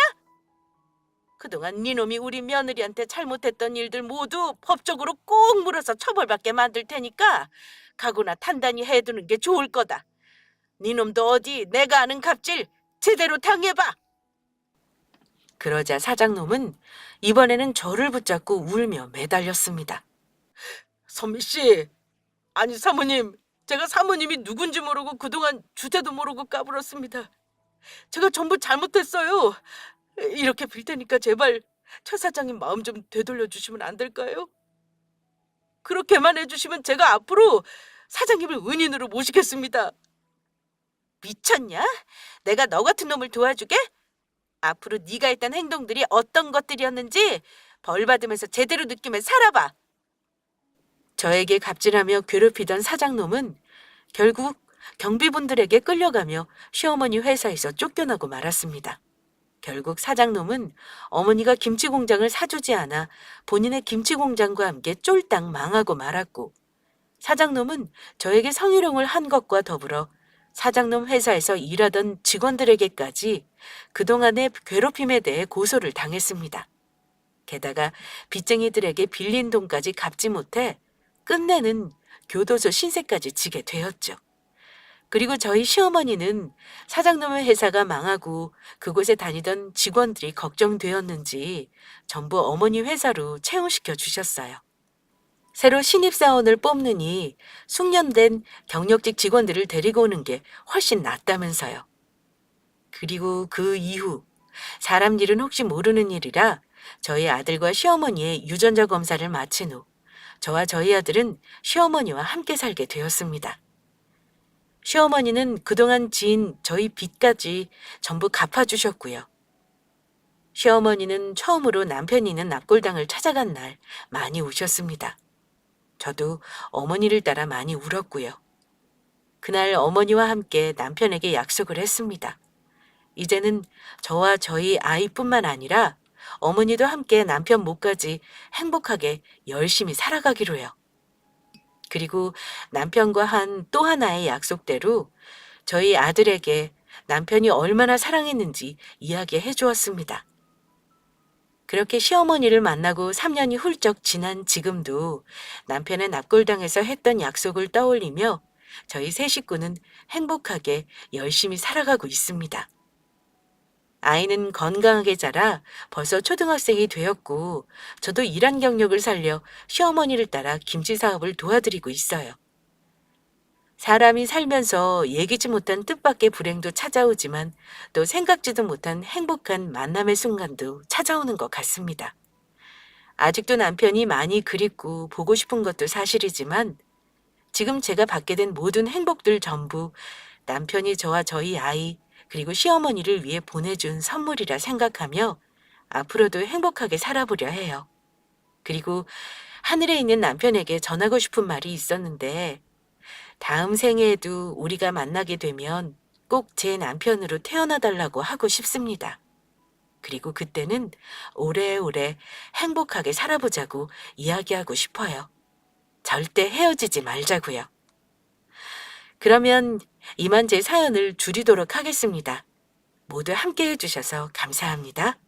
Speaker 1: 그동안 니놈이 우리 며느리한테 잘못했던 일들 모두 법적으로 꼭 물어서 처벌받게 만들 테니까 각오나 단단히 해두는 게 좋을 거다. 니놈도 어디 내가 아는 갑질 제대로 당해봐. 그러자 사장놈은 이번에는 저를 붙잡고 울며 매달렸습니다. 선미 씨, 아니 사모님, 제가 사모님이 누군지 모르고 그동안 주제도 모르고 까불었습니다. 제가 전부 잘못했어요. 이렇게 빌 테니까 제발 최 사장님 마음 좀 되돌려 주시면 안 될까요? 그렇게만 해주시면 제가 앞으로 사장님을 은인으로 모시겠습니다. 미쳤냐? 내가 너 같은 놈을 도와주게? 앞으로 네가 했던 행동들이 어떤 것들이었는지 벌 받으면서 제대로 느끼며 살아봐. 저에게 갑질하며 괴롭히던 사장놈은 결국 경비분들에게 끌려가며 시어머니 회사에서 쫓겨나고 말았습니다. 결국 사장놈은 어머니가 김치 공장을 사주지 않아 본인의 김치 공장과 함께 쫄딱 망하고 말았고, 사장놈은 저에게 성희롱을 한 것과 더불어 사장놈 회사에서 일하던 직원들에게까지 그동안의 괴롭힘에 대해 고소를 당했습니다. 게다가 빚쟁이들에게 빌린 돈까지 갚지 못해 끝내는 교도소 신세까지 지게 되었죠. 그리고 저희 시어머니는 사장놈의 회사가 망하고 그곳에 다니던 직원들이 걱정되었는지 전부 어머니 회사로 채용시켜 주셨어요. 새로 신입사원을 뽑느니 숙련된 경력직 직원들을 데리고 오는 게 훨씬 낫다면서요. 그리고 그 이후 사람 일은 혹시 모르는 일이라 저희 아들과 시어머니의 유전자 검사를 마친 후 저와 저희 아들은 시어머니와 함께 살게 되었습니다. 시어머니는 그동안 지은 저희 빚까지 전부 갚아주셨고요. 시어머니는 처음으로 남편이 있는 납골당을 찾아간 날 많이 우셨습니다. 저도 어머니를 따라 많이 울었고요. 그날 어머니와 함께 남편에게 약속을 했습니다. 이제는 저와 저희 아이뿐만 아니라 어머니도 함께 남편 몫까지 행복하게 열심히 살아가기로요. 그리고 남편과 한 또 하나의 약속대로 저희 아들에게 남편이 얼마나 사랑했는지 이야기해 주었습니다. 그렇게 시어머니를 만나고 3년이 훌쩍 지난 지금도 남편의 납골당에서 했던 약속을 떠올리며 저희 세 식구는 행복하게 열심히 살아가고 있습니다. 아이는 건강하게 자라 벌써 초등학생이 되었고, 저도 일한 경력을 살려 시어머니를 따라 김치 사업을 도와드리고 있어요. 사람이 살면서 예기치 못한 뜻밖의 불행도 찾아오지만 또 생각지도 못한 행복한 만남의 순간도 찾아오는 것 같습니다. 아직도 남편이 많이 그립고 보고 싶은 것도 사실이지만 지금 제가 받게 된 모든 행복들 전부 남편이 저와 저희 아이 그리고 시어머니를 위해 보내준 선물이라 생각하며 앞으로도 행복하게 살아보려 해요. 그리고 하늘에 있는 남편에게 전하고 싶은 말이 있었는데 다음 생에에도 우리가 만나게 되면 꼭 제 남편으로 태어나 달라고 하고 싶습니다. 그리고 그때는 오래오래 행복하게 살아보자고 이야기하고 싶어요. 절대 헤어지지 말자고요. 그러면 이만 제 사연을 줄이도록 하겠습니다. 모두 함께 해주셔서 감사합니다.